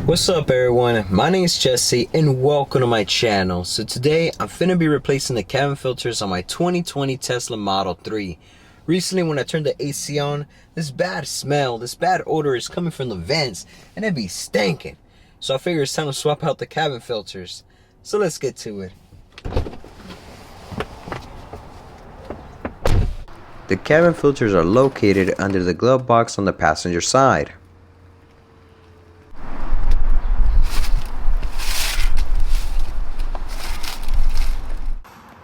What's up everyone, my name is Jesse and welcome to my channel. So today I'm finna be replacing the cabin filters on my 2020 Tesla Model 3. Recently when I turned the AC on, this bad smell, this bad odor is coming from the vents and it be stinking. So I figured it's time to swap out the cabin filters. So let's get to it. The cabin filters are located under the glove box on the passenger side.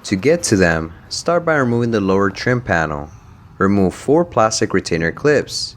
To get to them, start by removing the lower trim panel. Remove 4 plastic retainer clips.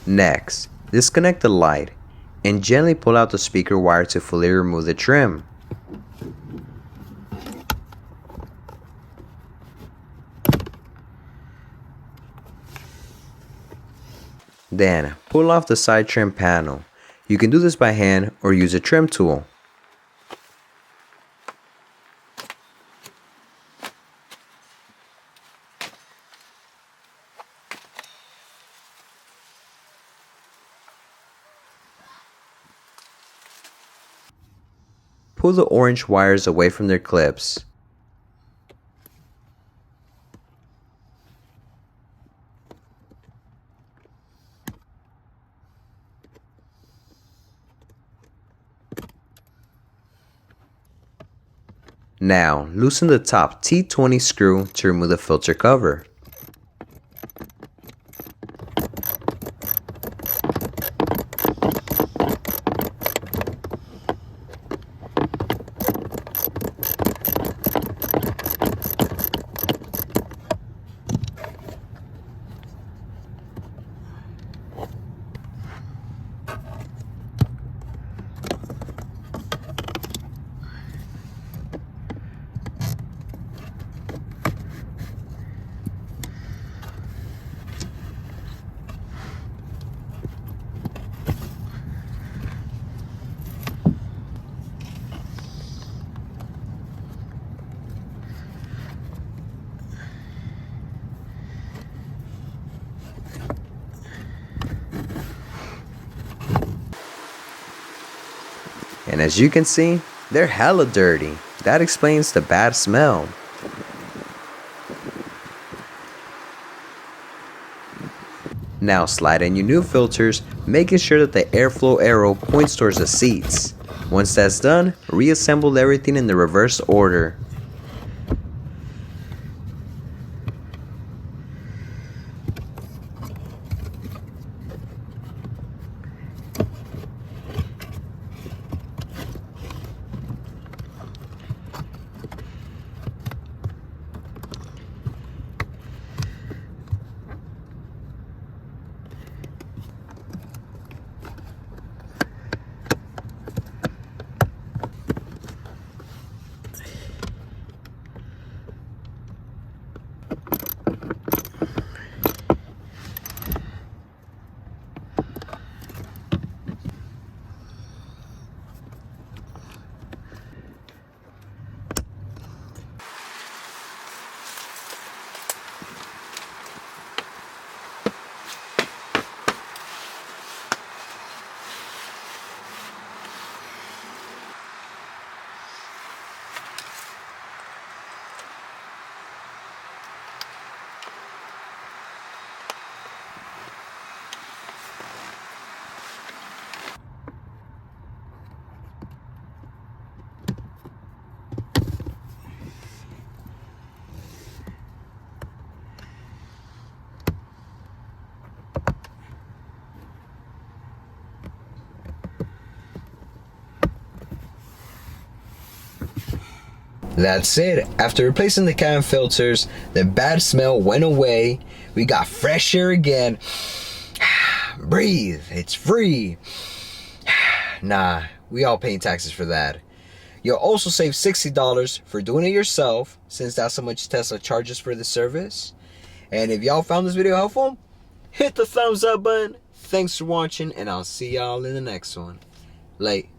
Next, disconnect the light and gently pull out the speaker wire to fully remove the trim. Then, pull off the side trim panel. You can do this by hand or use a trim tool. Pull the orange wires away from their clips. Now, loosen the top T20 screw to remove the filter cover. And as you can see, they're hella dirty. That explains the bad smell. Now slide in your new filters, making sure that the airflow arrow points towards the seats. Once that's done, reassemble everything in the reverse order. That's it. After replacing the cabin filters, the bad smell went away. We got fresh air again. Breathe, it's free. Nah, we all paying taxes for that. You'll also save $60 for doing it yourself, since that's how much Tesla charges for the service. And if y'all found this video helpful, hit the thumbs up button. Thanks for watching, and I'll see y'all in the next one. Late.